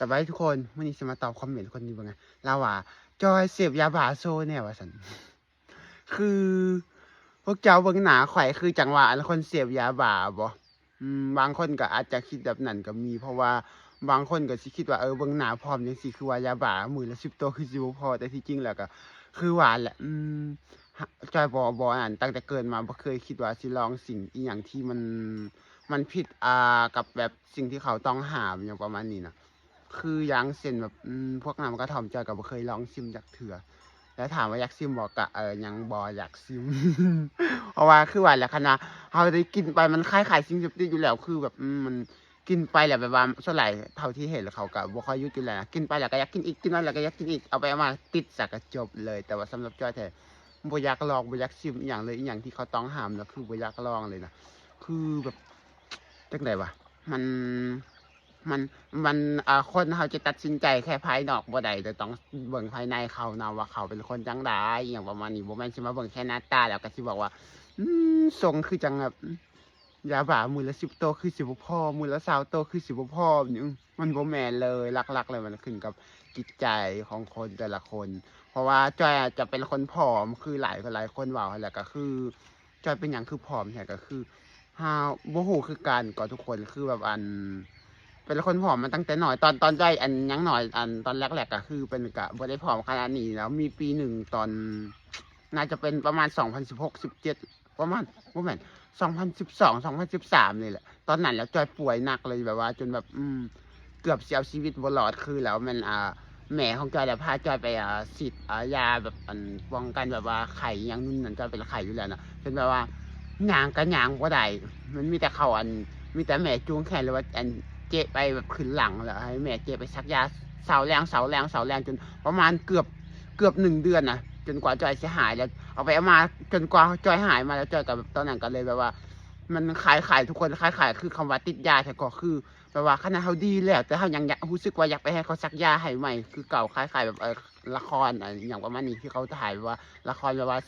สบายทุกคนวันนี้จะมาตอบคอมเมนต์คนนี้บ้างไงเราจอยเสพยาบ้าโซเนี่ยวะสันคือพวกเจ้าเบิ่งหนาข่อยคือจังหวะอันคนเสพยาบ้าบ่บางคนก็อาจจะคิดแบบนั้นก็มี เพราะว่าบางคนก็สิคิดว่าเบิ่งหนาพร้อมจังซี่คือว่ายาบ้ามื้อละ10ตัวคือสิบ่พอแต่ที่จริงแล้วก็คือว่าแหละจอยบ่อันตั้งแต่เกิดมาบ่เคยคิดว่าสิลองสิ่งอีหยังที่มันผิดกับแบบสิ่งที่เขาต้องห้ามอย่างประมาณนี้นะ คืออย่างเช่นแบบพวกน้ำกระท่อมจอยก็บ่เคยลองชิมจักเทื่อแล้วถามว่าอยากชิมบ่ก็ยังบ่อยากชิม เพราะว่าคือว่าแหละคันว่าเฮาได้กินไปมันคล้ายๆสิ่งเสพติดอยู่แล้วคือแบบมันกินไปแล้วแบบว่าส่วนหลายเท่าที่เห็นแล้วเขาก็บ่ค่อยหยุดอยู่แล้วนะกินไปแล้วก็อยากกินอีกกินนั่นแล้วก็อยากกินอีกเอาไปเอามาติดซะก็จบเลยแต่ว่าสำหรับจอยแท้บ่อยากลองบ่อยากชิมอีหยังเลยอีหยังที่เขาต้องห้ามแล้วคือบ่อยากลองเลยนะคือแบบจังได๋วะมัน มันมันคนเขาจะตัดสินใจแค่ภายนอกบ่ได้แต่ต้องเบิ่งภายในเขานะว่าเขาเป็นคนจังไดอหยังประมาณนี้บ่แม่นสิมาเบิ่งแค่หน้าตาแล้วก็สิบอกว่าทรงคือจังแบบยาบ้ามื้อละ10โตวคือสิบ่พอมื้อละ20โตวคือสิบ่พอนี่มันบ่แม่นเลยหลักๆเลยมันขึ้นกับจิตใจของคนแต่ละคน เพราะว่าจอยจะเป็นคนผอมคือหลายคนเว้าหั่นแหละก็คือจอยเป็นหยังคือผอมแท้ก็คือฮาบ่ฮู้คือกันก็ทุกคนคือแบบเป็นคนผอมมาตั้งแต่น้อยตอนได้ยังน้อยตอนแรกๆก็คือเป็นกะบ่ได้ผอมขนาดนี้แล้วมีปีหนึ่งตอนน่าจะเป็นประมาณ2016-17ประมาณบ่แม่น2012-2013นี่แหละตอนนั้นแล้วจอยป่วยหนักเลยแบบว่าจนแบบเกือบสิเอาชีวิตบ่รอดคือแล้วมันแม่ของจอยน่ะพาจอยไปฉีดยาแบบป้องกันแบบว่าไข้อิหยังนู่นนั่นจอยเป็นไข้อยู่แล้วน่ะจนแบบว่าย่างก็ย่างบ่ได้มันมีแต่เขามีแต่แม่จูงแขนหรือว่าเจ๊ไปแบบขึ้นหลังแล้วให้แม่เจ๊ไปซักยาเสาแรงจนประมาณเกือบ1 เดือนนะจนกว่าจอยจะหายแล้วเอาไปเอามาจนกว่าจอยหายมาแล้วจอยกับแบบตอนนั้นก็เลยแบบว่า มันขายทุกคนขายคือคำว่าติดยาแต่ก็คือแบบว่าขนาดเขาดีแล้วแต่เขายังอยากรู้สึกว่าอยากไปให้เขาซักยาให้ใหม่คือเก่าขายแบบละครอย่างประมาณนี้ที่เขาถ่ายว่าละครแบบว่า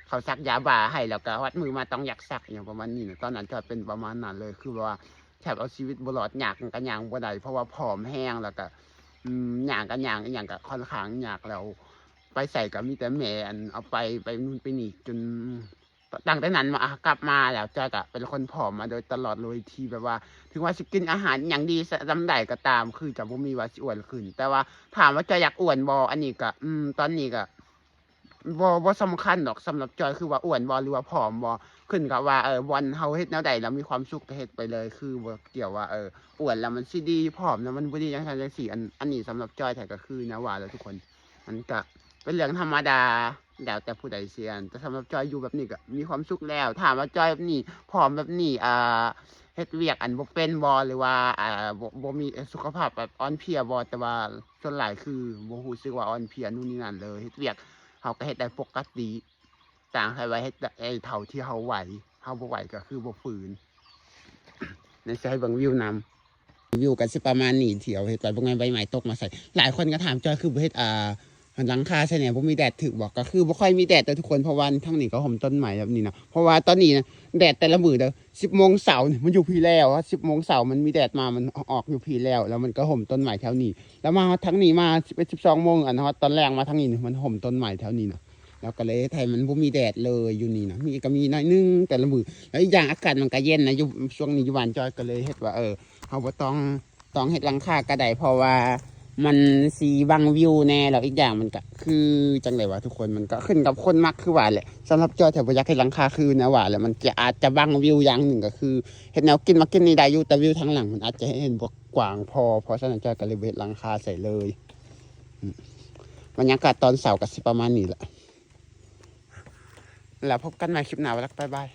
เขาซักยาบ้าให้แล้วก็วัดมือมาต้องอยากซักอย่างประมาณนี้ตอนนั้นจะเป็นประมาณนั้นเลยคือแบบว่าแทบเอาชีวิตบ่รอดยากกันอย่างบ่ได้เพราะว่าผอมแห้งแล้วก็ย่างกันอย่างอีหยังก็ค่อนข้างยากแล้วไปใส่ก็มีแต่แม่เอาไปนู่นไปนี่จนตั้งแต่นั้นมากลับมาแล้วจอยก็เป็นคนผอมมาโดยตลอดเลยที่แบบว่าถึงว่าสิกินอาหารหยังดีซำใดก็ตามคือจะบ่มีว่าสิอ้วนขึ้นแต่ว่าถามว่าจอยอยากอ้วนบ่อันนี้ก็ตอนนี้ก็บ่สำคัญดอกสำหรับจอยคือว่าอ้วนบ่หรือว่าผอมบ่ขึ้นกับว่าวันเฮาเฮ็ดแนวใดแล้วมีความสุขก็เฮ็ดไปเลยคือบ่เกี่ยวว่าอ้วนแล้วมันสิดีผอมแล้วมันบ่ดีจังซั่นจังซี่อันนี้สำหรับจอยแท้ก็คือแนวว่าแหละทุกคนมันก็เป็นเรื่องธรรมดาแล้วแต่ผู้ใดสิแต่สำหรับจอยอยู่แบบนี้ก็มีความสุขแล้วถามว่าจอยแบบนี้ผอมแบบนี้เฮ็ดเวียกบ่เป็นบ่หรือว่าบ่มีสุขภาพแบบอ่อนเพลียบ่แต่ว่าส่วนหลายคือบ่รู้สึกว่าอ่อนเพลียนู่นนี่นั่นเลยเฮ็ดเวียกเฮาก็เฮ็ดได้ปกติต่างให้ไว้เฮ็ดเท่าที่เฮาไหวเฮาบ่ไหวก็คือบ่ฝืนในสิให้เบิ่งวิวนำวิวก็สิประมาณนี้ที่เอาเฮ็ดไว้บ่งั้นใบไม้ตกมาใส่หลายคนก็ถามจอยคือบ่เฮ็ดหลังคาใช่เนี่ยบ่มีแดดถึกบ่ก็คือบ่ค่อยมีแดดเด้อทุกคนเพราะว่าทางนี้ก็ห่มต้นไม้แบบนี้นะเพราะว่าตอนนี้นะแดดแต่ละมื้อเด้อ10 โมงเช้านี่มันอยู่พี่แล้ว10 โมงเช้ามันมีแดดมามันออกอยู่พี่แล้วมันก็ห่มต้นไม้แถวนี้แล้วมาทางนี้มา11 12 โมงฮอดตอนแรกมาทางนี้มันห่มต้นไม้แถวนี้นะแล้วก็เลยไทยมันบ่มีแดดเลยอยู่นี่นะมีก็มีน้อยนึงแต่ละมื้อแล้วอีกอย่างอากาศมันก็เย็นนะอยู่ช่วงนี้อยู่บ้านจอยก็เลยเฮ็ดว่าเฮาบ่ต้องเฮ็ดหลังคาก็ได้เพราะว่ามันสีบังวิวแน่แล้วอีกอย่างมันก็คือจังได๋วะทุกคนมันก็ขึ้นกับคนมักคือว่าแหละสำหรับจอยแถวบ่อยากเฮ็ดหลังคาคือนะว่าแหละมันอาจจะบังวิวอย่างหนึ่งก็คือเฮ็ดแนวกินมากินนี่ได้อยู่แต่วิวทางหลังมันอาจจะเห็นบ่กว้างพอเพราะฉะนั้นจอยก็เลยเฮ็ดหลังคาใส่เลยบรรยากาศตอนเช้าก็สิประมาณนี้แหละแล้วพบกันใหม่คลิปหน้าบ๊ายบาย